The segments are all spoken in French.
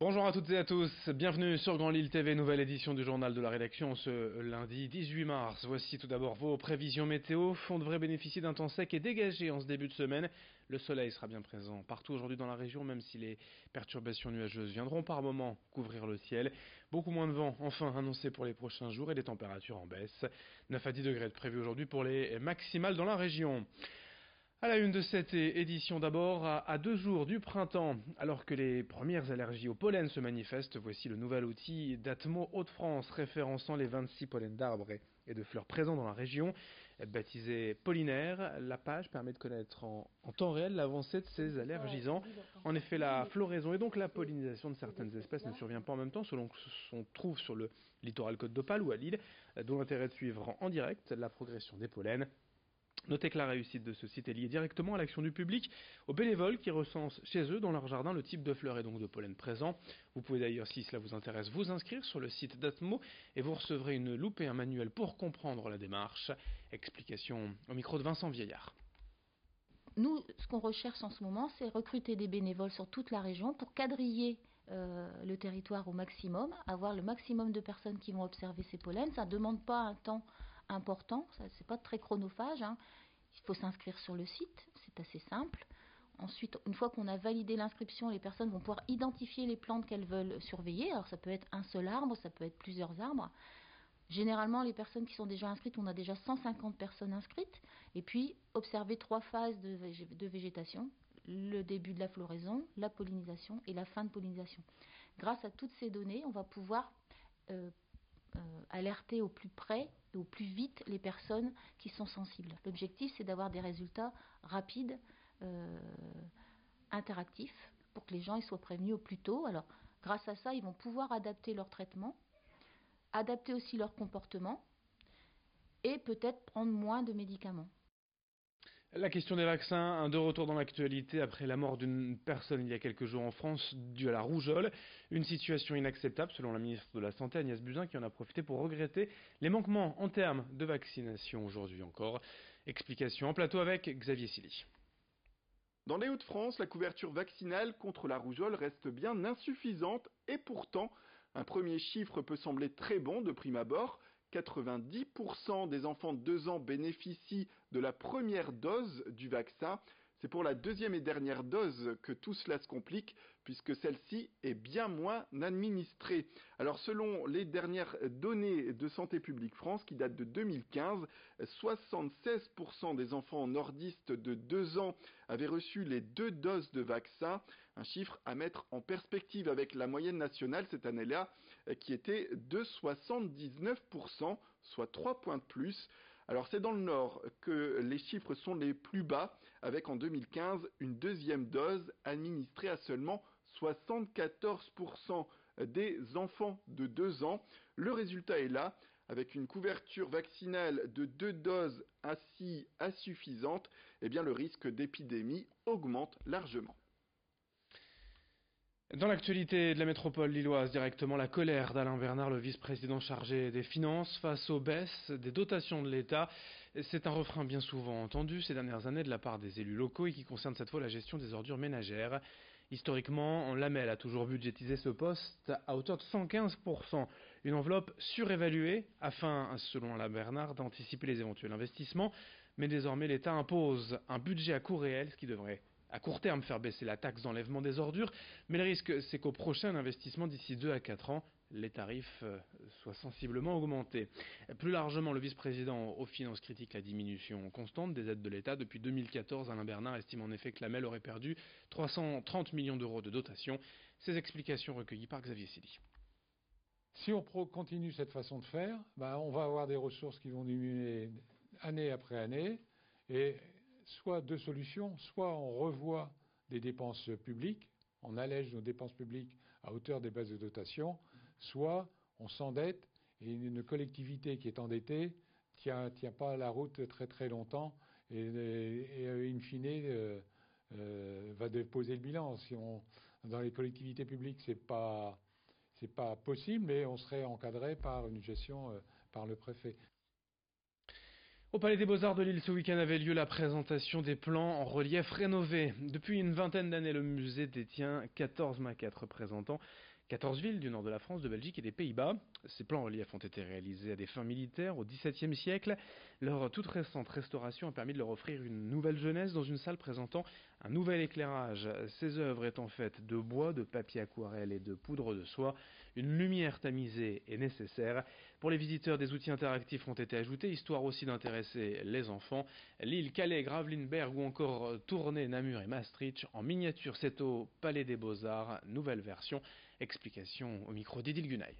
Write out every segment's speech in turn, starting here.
Bonjour à toutes et à tous, bienvenue sur Grand Lille TV, nouvelle édition du journal de la rédaction ce lundi 18 mars. Voici tout d'abord vos prévisions météo. On devrait bénéficier d'un temps sec et dégagé en ce début de semaine. Le soleil sera bien présent partout aujourd'hui dans la région, même si les perturbations nuageuses viendront par moments couvrir le ciel. Beaucoup moins de vent enfin annoncé pour les prochains jours et des températures en baisse. 9 à 10 degrés de prévu aujourd'hui pour les maximales dans la région. À la une de cette édition d'abord, à 2 jours du printemps, alors que les premières allergies au pollen se manifestent, voici le nouvel outil d'Atmo Hauts-de-France référençant les 26 pollens d'arbres et de fleurs présents dans la région. Baptisée Pollinaire, la page permet de connaître en temps réel l'avancée de ces allergisants. En effet, la floraison et donc la pollinisation de certaines espèces ne survient pas en même temps selon que l'on trouve sur le littoral Côte d'Opale ou à Lille, d'où l'intérêt de suivre en direct la progression des pollens. Notez que la réussite de ce site est liée directement à l'action du public, aux bénévoles qui recensent chez eux, dans leur jardin, le type de fleurs et donc de pollen présent. Vous pouvez d'ailleurs, si cela vous intéresse, vous inscrire sur le site d'Atmo et vous recevrez une loupe et un manuel pour comprendre la démarche. Explication au micro de Vincent Vieillard. Nous, ce qu'on recherche en ce moment, c'est recruter des bénévoles sur toute la région pour quadriller le territoire au maximum, avoir le maximum de personnes qui vont observer ces pollens. Ça ne demande pas un temps important, ce n'est pas très chronophage. Il faut s'inscrire sur le site, c'est assez simple. Ensuite, une fois qu'on a validé l'inscription, les personnes vont pouvoir identifier les plantes qu'elles veulent surveiller. Alors ça peut être un seul arbre, ça peut être plusieurs arbres. Généralement, les personnes qui sont déjà inscrites, on a déjà 150 personnes inscrites. Et puis, observer 3 phases de végétation. Le début de la floraison, la pollinisation et la fin de pollinisation. Grâce à toutes ces données, on va pouvoir alerter au plus près et au plus vite les personnes qui sont sensibles. L'objectif, c'est d'avoir des résultats rapides, interactifs, pour que les gens ils soient prévenus au plus tôt. Alors, grâce à ça, ils vont pouvoir adapter leur traitement, adapter aussi leur comportement et peut-être prendre moins de médicaments. La question des vaccins, de retour dans l'actualité après la mort d'une personne il y a quelques jours en France due à la rougeole. Une situation inacceptable selon la ministre de la Santé Agnès Buzyn qui en a profité pour regretter les manquements en termes de vaccination aujourd'hui encore. Explication en plateau avec Xavier Silly. Dans les Hauts-de-France, la couverture vaccinale contre la rougeole reste bien insuffisante et pourtant, un premier chiffre peut sembler très bon de prime abord. 90% des enfants de 2 ans bénéficient de la première dose du vaccin. C'est pour la deuxième et dernière dose que tout cela se complique, puisque celle-ci est bien moins administrée. Alors selon les dernières données de Santé publique France, qui datent de 2015, 76% des enfants nordistes de 2 ans avaient reçu les 2 doses de vaccin, un chiffre à mettre en perspective avec la moyenne nationale cette année-là, qui était de 79%, soit 3 points de plus. Alors c'est dans le Nord que les chiffres sont les plus bas, avec en 2015 une deuxième dose administrée à seulement 74% des enfants de 2 ans. Le résultat est là, avec une couverture vaccinale de 2 doses ainsi insuffisante, eh bien le risque d'épidémie augmente largement. Dans l'actualité de la métropole lilloise, directement la colère d'Alain Bernard, le vice-président chargé des finances, face aux baisses des dotations de l'État. C'est un refrain bien souvent entendu ces dernières années de la part des élus locaux et qui concerne cette fois la gestion des ordures ménagères. Historiquement, Lamel a toujours budgétisé ce poste à hauteur de 115%, une enveloppe surévaluée afin, selon Alain Bernard, d'anticiper les éventuels investissements. Mais désormais, l'État impose un budget à coût réel, ce qui devrait à court terme faire baisser la taxe d'enlèvement des ordures, mais le risque c'est qu'au prochain investissement d'ici 2 à 4 ans, les tarifs soient sensiblement augmentés. Plus largement, le vice-président aux finances critique la diminution constante des aides de l'État. Depuis 2014, Alain Bernard estime en effet que la MEL aurait perdu 330 millions d'euros de dotation. Ces explications recueillies par Xavier Silly. Si on continue cette façon de faire, on va avoir des ressources qui vont diminuer année après année, et soit 2 solutions, soit on revoit des dépenses publiques, on allège nos dépenses publiques à hauteur des bases de dotation, soit on s'endette et une collectivité qui est endettée tient pas la route très très longtemps et in fine va déposer le bilan. Dans les collectivités publiques, c'est pas possible, mais on serait encadré par une gestion par le préfet. Au Palais des Beaux-Arts de Lille, ce week-end avait lieu la présentation des plans en relief rénovés. Depuis une vingtaine d'années, le musée détient 14 maquettes représentant 14 villes du nord de la France, de Belgique et des Pays-Bas. Ces plans en relief ont été réalisés à des fins militaires au XVIIe siècle. Leur toute récente restauration a permis de leur offrir une nouvelle jeunesse dans une salle présentant un nouvel éclairage. Ces œuvres étant faites de bois, de papier aquarelle et de poudre de soie, une lumière tamisée est nécessaire. Pour les visiteurs, des outils interactifs ont été ajoutés, histoire aussi d'intéresser les enfants. Lille, Calais, Gravelines, Berg ou encore Tournai, Namur et Maastricht en miniature, c'est au Palais des Beaux-Arts, nouvelle version. Explication au micro d'Idil Gunay.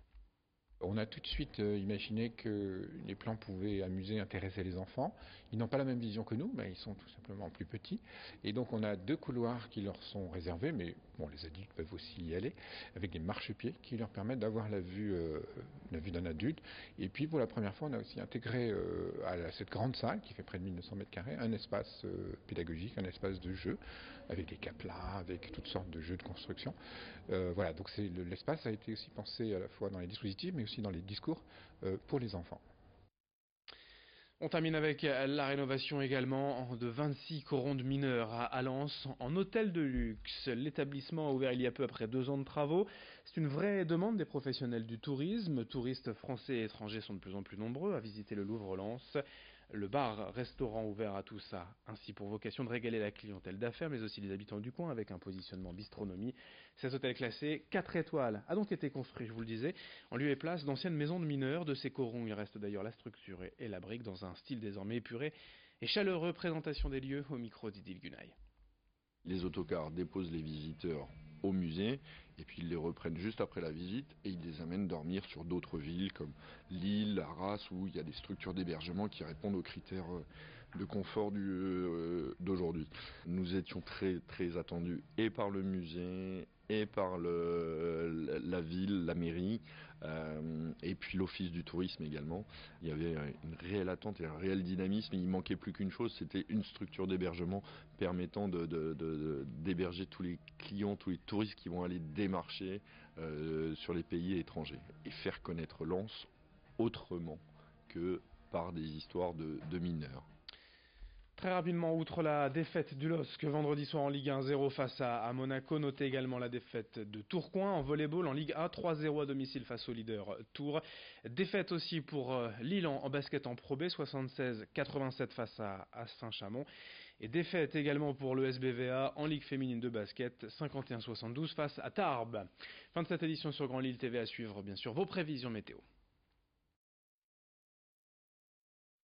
On a tout de suite imaginé que les plans pouvaient amuser, intéresser les enfants. Ils n'ont pas la même vision que nous, mais ils sont tout simplement plus petits. Et donc on a 2 couloirs qui leur sont réservés, mais bon, les adultes peuvent aussi y aller, avec des marchepieds qui leur permettent d'avoir la vue d'un adulte. Et puis pour la première fois, on a aussi intégré à cette grande salle, qui fait près de 1900 mètres carrés, un espace pédagogique, un espace de jeu, avec des caplas, avec toutes sortes de jeux de construction. Voilà, donc l'espace a été aussi pensé à la fois dans les dispositifs, mais aussi dans les discours pour les enfants. On termine avec la rénovation également de 26 corons de mineurs à Lens en hôtel de luxe. L'établissement a ouvert il y a peu après 2 ans de travaux. C'est une vraie demande des professionnels du tourisme. Touristes français et étrangers sont de plus en plus nombreux à visiter le Louvre-Lens. Le bar-restaurant ouvert à tout ça, ainsi pour vocation de régaler la clientèle d'affaires, mais aussi les habitants du coin avec un positionnement bistronomie. Cet hôtel classé 4 étoiles a donc été construit, je vous le disais, en lieu et place d'anciennes maisons de mineurs. De ces corons, il reste d'ailleurs la structure et la brique dans un style désormais épuré et chaleureux. Présentation des lieux au micro d'Idil Gunay. Les autocars déposent les visiteurs au musée et puis ils les reprennent juste après la visite et ils les amènent dormir sur d'autres villes comme Lille, Arras, où il y a des structures d'hébergement qui répondent aux critères de confort d'aujourd'hui. Nous étions très très attendus et par le musée et par la ville, la mairie, et puis l'office du tourisme également. Il y avait une réelle attente et un réel dynamisme. Il manquait plus qu'une chose, c'était une structure d'hébergement permettant d'héberger tous les clients, tous les touristes qui vont aller démarcher sur les pays étrangers et faire connaître Lens autrement que par des histoires de mineurs. Très rapidement, outre la défaite du LOSC vendredi soir en Ligue 1-0 face à Monaco, notez également la défaite de Tourcoing en volleyball en Ligue A 3-0 à domicile face au leader Tours. Défaite aussi pour Lille en basket en Pro B 76-87 face à Saint-Chamond. Et défaite également pour le SBVA en Ligue féminine de basket 51-72 face à Tarbes. Fin de cette édition sur Grand Lille TV, à suivre bien sûr vos prévisions météo.